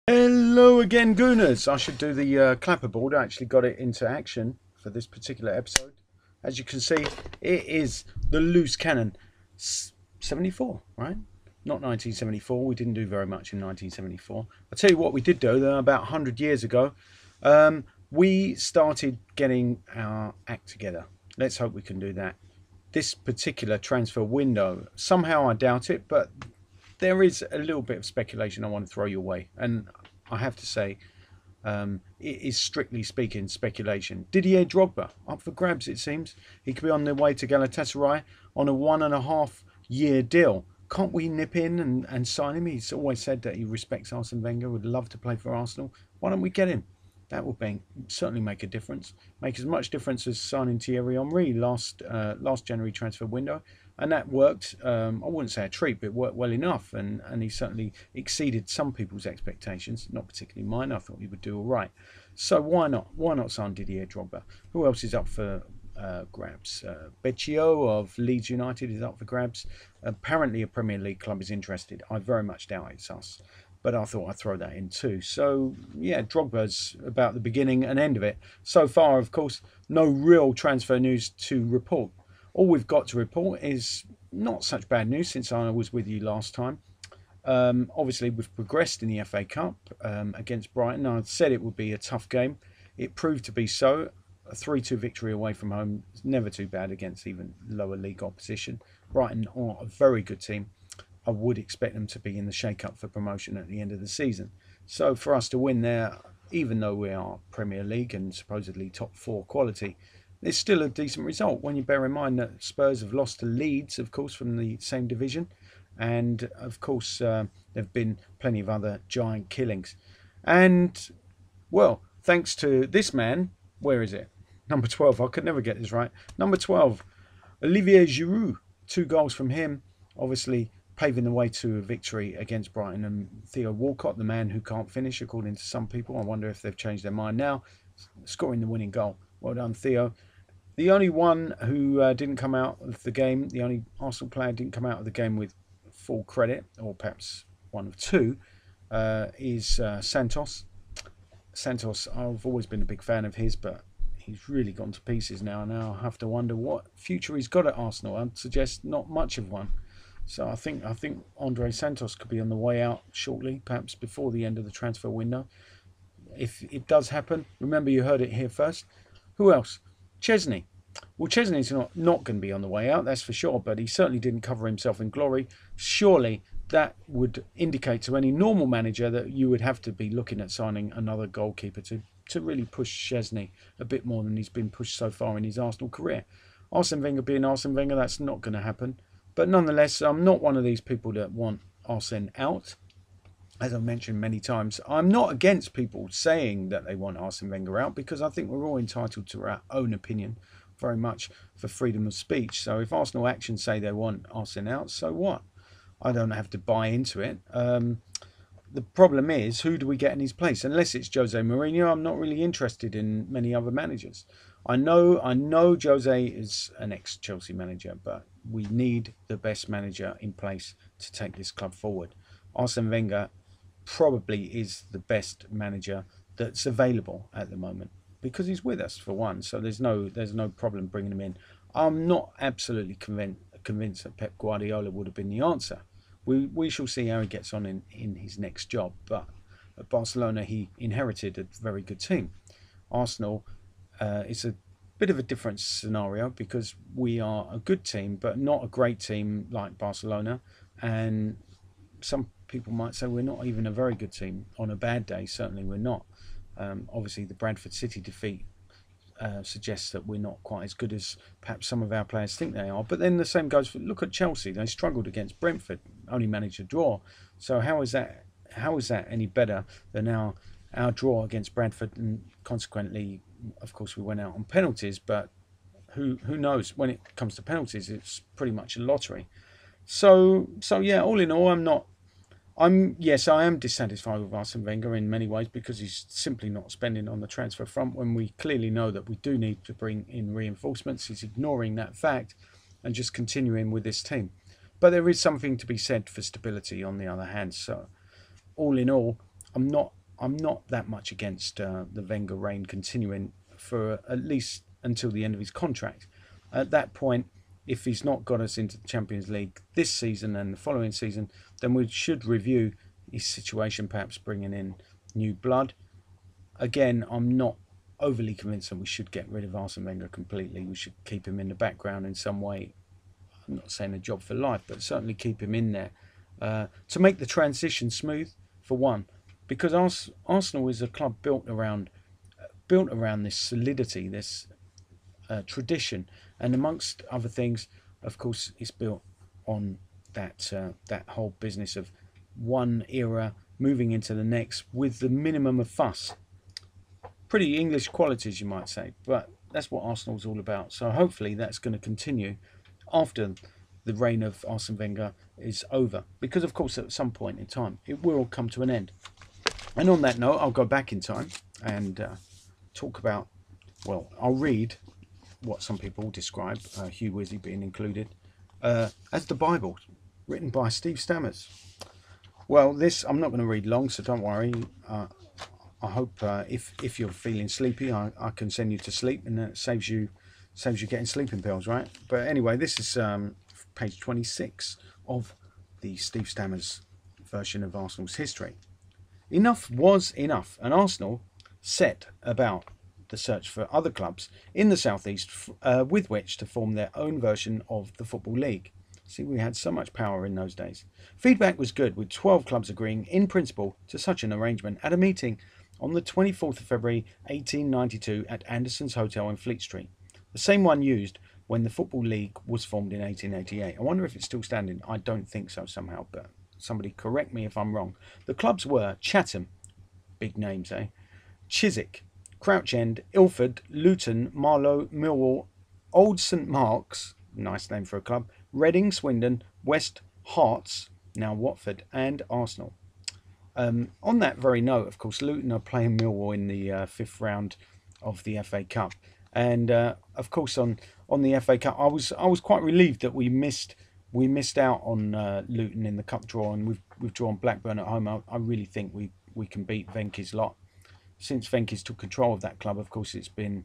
Hello again, Gooners. I should do the clapperboard. I actually got it into action for this particular episode. As you can see, it is the loose cannon 74, right? Not 1974. We didn't do very much in 1974. I'll tell you what we did do, though, about 100 years ago. We started getting our act together. Let's hope we can do that. This particular transfer window, somehow I doubt it, but there is a little bit of speculation I want to throw your way, and I have to say, it is strictly speaking speculation. Didier Drogba up for grabs, it seems. He could be on the way to Galatasaray on a 1.5-year deal. Can't we nip in and sign him? He's always said that he respects Arsene Wenger, would love to play for Arsenal. Why don't we get him? That will certainly make a difference. Make as much difference as signing Thierry Henry last January transfer window. And that worked. I wouldn't say a treat, but it worked well enough. And he certainly exceeded some people's expectations, not particularly mine. I thought he would do all right. So why not? Why not sign Didier Drogba? Who else is up for grabs? Becchio of Leeds United is up for grabs. Apparently a Premier League club is interested. I very much doubt it's us, but I thought I'd throw that in too. So yeah, Drogba's about the beginning and end of it. So far, of course, no real transfer news to report. All we've got to report is not such bad news since I was with you last time. Obviously, we've progressed in the FA Cup against Brighton. I said it would be a tough game. It proved to be so. A 3-2 victory away from home is never too bad against even lower league opposition. Brighton are a very good team. I would expect them to be in the shake-up for promotion at the end of the season. So for us to win there, even though we are Premier League and supposedly top 4 quality, it's still a decent result when you bear in mind that Spurs have lost to Leeds, of course, from the same division. And, of course, there have been plenty of other giant killings. And, well, thanks to this man, where is it? Number 12, I could never get this right. Number 12, Olivier Giroud. 2 goals from him, obviously paving the way to a victory against Brighton. And Theo Walcott, the man who can't finish, according to some people. I wonder if they've changed their mind now, scoring the winning goal. Well done, Theo. The only one who didn't come out of the game, the only Arsenal player didn't come out of the game with full credit, or perhaps one of two, is Santos. Santos, I've always been a big fan of his, but he's really gone to pieces now. Now I have to wonder what future he's got at Arsenal. I'd suggest not much of one. So I think Andre Santos could be on the way out shortly, perhaps before the end of the transfer window. If it does happen, remember you heard it here first. Who else? Chesney. Well, Chesney's not going to be on the way out, that's for sure, but he certainly didn't cover himself in glory. Surely that would indicate to any normal manager that you would have to be looking at signing another goalkeeper to really push Chesney a bit more than he's been pushed so far in his Arsenal career. Arsene Wenger being Arsene Wenger, that's not going to happen. But nonetheless, I'm not one of these people that want Arsene out. As I've mentioned many times, I'm not against people saying that they want Arsene Wenger out, because I think we're all entitled to our own opinion, very much for freedom of speech. So if Arsenal Action say they want Arsene out, so what? I don't have to buy into it. The problem is, who do we get in his place? Unless it's Jose Mourinho, I'm not really interested in many other managers. I know Jose is an ex-Chelsea manager, but we need the best manager in place to take this club forward. Arsene Wenger probably is the best manager that's available at the moment, because he's with us for one. So there's no problem bringing him in. I'm not absolutely convinced that Pep Guardiola would have been the answer. We shall see how he gets on in his next job. But at Barcelona, he inherited a very good team. Arsenal, it's a bit of a different scenario, because we are a good team, but not a great team like Barcelona. And some people might say we're not even a very good team. On a bad day, certainly we're not. Obviously, the Bradford City defeat suggests that we're not quite as good as perhaps some of our players think they are. But then the same goes for, look at Chelsea. They struggled against Brentford, only managed a draw. So how is that any better than our draw against Bradford? And consequently, of course, we went out on penalties. But who knows? When it comes to penalties, it's pretty much a lottery. So yeah, all in all, yes, I am dissatisfied with Arsene Wenger in many ways, because he's simply not spending on the transfer front when we clearly know that we do need to bring in reinforcements. He's ignoring that fact and just continuing with this team. But there is something to be said for stability on the other hand. So all in all, I'm not I'm not that much against the Wenger reign continuing for at least until the end of his contract. At that point, if he's not got us into the Champions League this season and the following season, then we should review his situation, perhaps bringing in new blood. Again, I'm not overly convinced that we should get rid of Arsene Wenger completely. We should keep him in the background in some way. I'm not saying a job for life, but certainly keep him in there to make the transition smooth, for one, because Arsenal is a club built around this solidity, this tradition, and amongst other things, of course, it's built on that whole business of one era moving into the next with the minimum of fuss. Pretty English qualities, you might say, but that's what Arsenal's all about. So hopefully that's going to continue after the reign of Arsene Wenger is over, because of course at some point in time it will come to an end. And on that note, I'll go back in time and talk about, well, I'll read what some people describe, Hugh Wizzy being included, as the Bible, written by Steve Stammers. Well, this, I'm not going to read long, so don't worry. I hope if you're feeling sleepy, I can send you to sleep, and it saves you getting sleeping pills, right? But anyway, this is page 26 of the Steve Stammers version of Arsenal's history. Enough was enough, and Arsenal set about the search for other clubs in the southeast with which to form their own version of the Football League. See, we had so much power in those days. Feedback was good, with 12 clubs agreeing in principle to such an arrangement at a meeting on the 24th of February 1892 at Anderson's Hotel in Fleet Street, the same one used when the Football League was formed in 1888. I wonder if it's still standing. I don't think so somehow, but somebody correct me if I'm wrong. The clubs were Chatham, big names, eh? Chiswick, Crouch End, Ilford, Luton, Marlow, Millwall, Old St Mark's, nice name for a club, Reading, Swindon, West, Hearts, now Watford, and Arsenal. On that very note, of course, Luton are playing Millwall in the fifth round of the FA Cup, and of course on the FA Cup, I was quite relieved that we missed out on Luton in the cup draw, and we've drawn Blackburn at home. I really think we can beat Venky's lot. Since Venky's took control of that club, of course, they've been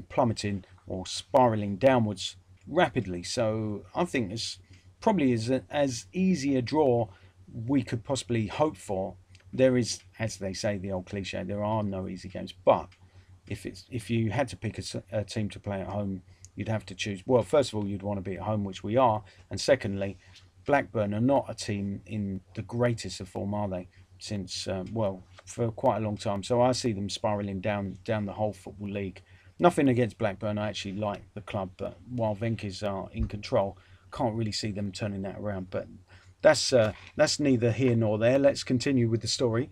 plummeting or spiralling downwards rapidly. So I think it's probably as easy a draw we could possibly hope for. There is, as they say, the old cliche, there are no easy games. But if you had to pick a team to play at home, you'd have to choose. Well, first of all, you'd want to be at home, which we are, and secondly, Blackburn are not a team in the greatest of form, are they? Since well, for quite a long time. So I see them spiralling down the whole Football League. Nothing against Blackburn. I actually like the club, but while Venky's are in control, can't really see them turning that around. But that's neither here nor there. Let's continue with the story.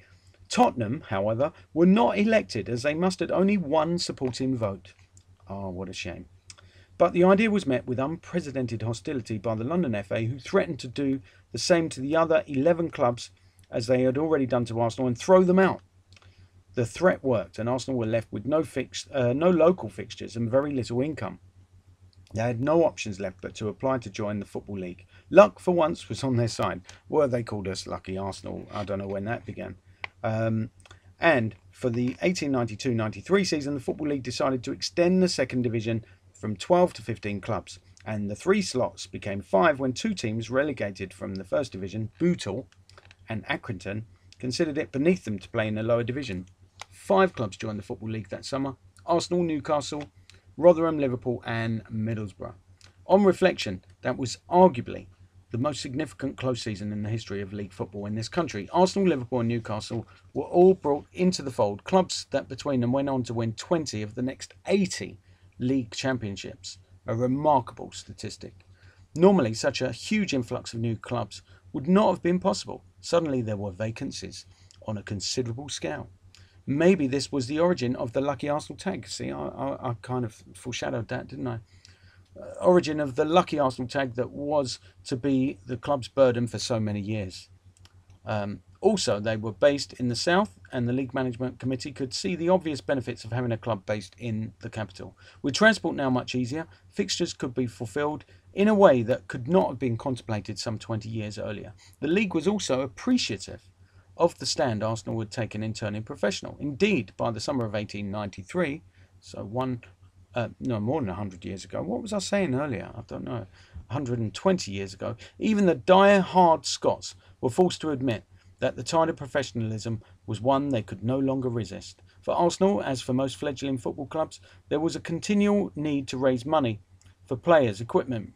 Tottenham, however, were not elected, as they mustered only one supporting vote. Oh, what a shame. But the idea was met with unprecedented hostility by the London FA, who threatened to do the same to the other 11 clubs as they had already done to Arsenal and throw them out. The threat worked, and Arsenal were left with no local fixtures and very little income. They had no options left but to apply to join the Football League. Luck, for once, was on their side. Well, they called us lucky Arsenal. I don't know when that began. And for the 1892-93 season, the Football League decided to extend the second division from 12 to 15 clubs, and the 3 slots became 5 when 2 teams relegated from the first division, Bootle and Accrington, considered it beneath them to play in the lower division. 5 clubs joined the Football League that summer: Arsenal, Newcastle, Rotherham, Liverpool and Middlesbrough. On reflection, that was arguably the most significant close season in the history of league football in this country. Arsenal, Liverpool and Newcastle were all brought into the fold, clubs that between them went on to win 20 of the next 80 league championships, a remarkable statistic. Normally, such a huge influx of new clubs would not have been possible. Suddenly there were vacancies on a considerable scale. Maybe this was the origin of the Lucky Arsenal tag. See, I kind of foreshadowed that, didn't I? Origin of the Lucky Arsenal tag that was to be the club's burden for so many years. Also, they were based in the south, and the League Management Committee could see the obvious benefits of having a club based in the capital. With transport now much easier, fixtures could be fulfilled in a way that could not have been contemplated some 20 years earlier. The League was also appreciative of the stand Arsenal had taken in turning professional. Indeed, by the summer of 1893, so no, more than 100 years ago. What was I saying earlier? I don't know. 120 years ago, even the die-hard Scots were forced to admit that the tide of professionalism was one they could no longer resist. For Arsenal, as for most fledgling football clubs, there was a continual need to raise money for players, equipment,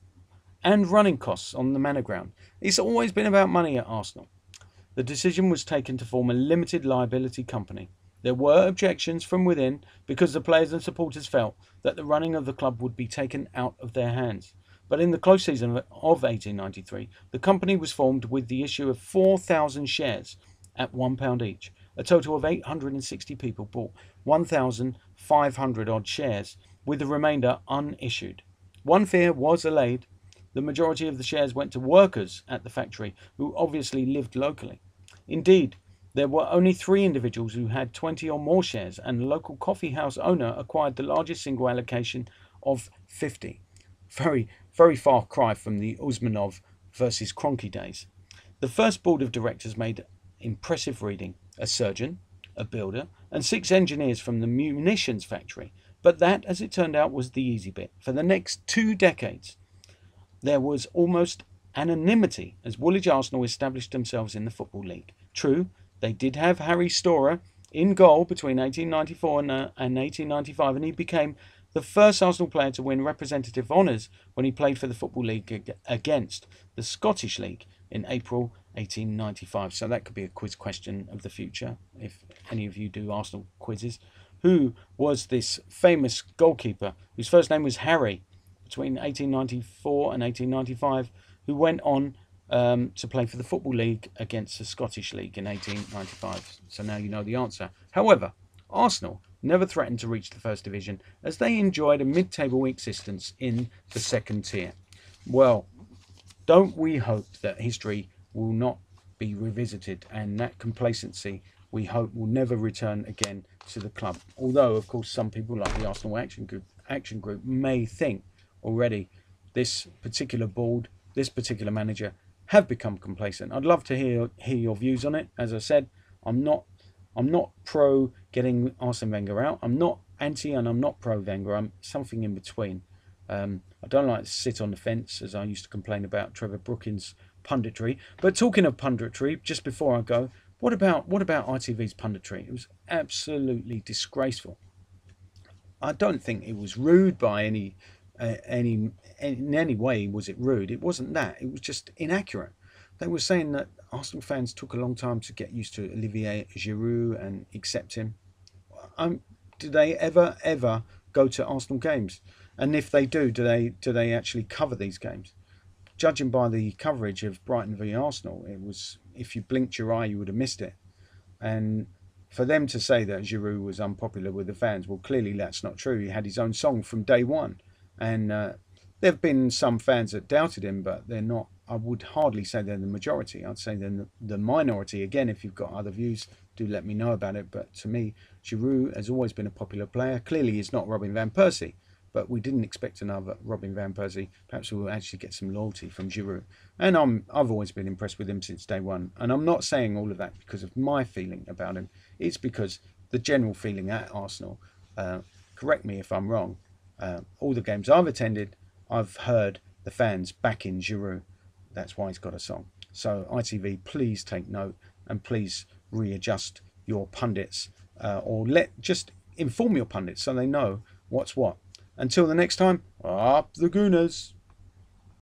and running costs on the manor ground. It's always been about money at Arsenal. The decision was taken to form a limited liability company. There were objections from within because the players and supporters felt that the running of the club would be taken out of their hands. But in the close season of 1893, the company was formed with the issue of 4,000 shares at £1 each. A total of 860 people bought 1,500 odd shares, with the remainder unissued. One fear was allayed. The majority of the shares went to workers at the factory, who obviously lived locally. Indeed, there were only 3 individuals who had 20 or more shares, and the local coffee house owner acquired the largest single allocation of 50. Very far cry from the Usmanov versus Kroenke days. The first board of directors made impressive reading: a surgeon, a builder, and 6 engineers from the munitions factory. But that, as it turned out, was the easy bit. For the next 2 decades, there was almost anonymity as Woolwich Arsenal established themselves in the Football League. True, they did have Harry Storer in goal between 1894 and 1895, and he became the first Arsenal player to win representative honours when he played for the Football League against the Scottish League in April 1895. So that could be a quiz question of the future, if any of you do Arsenal quizzes. Who was this famous goalkeeper, whose first name was Harry, between 1894 and 1895, who went on to play for the Football League against the Scottish League in 1895. So now you know the answer. However, Arsenal never threatened to reach the first division, as they enjoyed a mid-table existence in the second tier. Well, don't we hope that history will not be revisited, and that complacency, we hope, will never return again to the club. Although, of course, some people like the Arsenal Action Group may think already this particular board, this particular manager have become complacent. I'd love to hear your views on it. As I said, I'm not pro getting Arsene Wenger out. I'm not anti and I'm not pro Wenger. I'm something in between. I don't like to sit on the fence, as I used to complain about Trevor Brookins' punditry. But talking of punditry, just before I go, what about ITV's punditry? It was absolutely disgraceful. I don't think it was rude by in any way. Was it rude? It wasn't that. It was just inaccurate. They were saying that Arsenal fans took a long time to get used to Olivier Giroud and accept him. Do they ever go to Arsenal games? And if they do they actually cover these games? Judging by the coverage of Brighton v Arsenal, it was, if you blinked your eye, you would have missed it. And for them to say that Giroud was unpopular with the fans, well, clearly that's not true. He had his own song from day one. And there have been some fans that doubted him, but they're not. I would hardly say they're the majority. I'd say they're the minority. Again, if you've got other views, do let me know about it. But to me, Giroud has always been a popular player. Clearly, he's not Robin van Persie, but we didn't expect another Robin van Persie. Perhaps we'll actually get some loyalty from Giroud. And I've always been impressed with him since day one. And I'm not saying all of that because of my feeling about him. It's because the general feeling at Arsenal, correct me if I'm wrong, all the games I've attended, I've heard the fans backing Giroud. That's why he's got a song. So ITV, please take note and please readjust your pundits, or just inform your pundits so they know what's what. Until the next time, up the Gooners.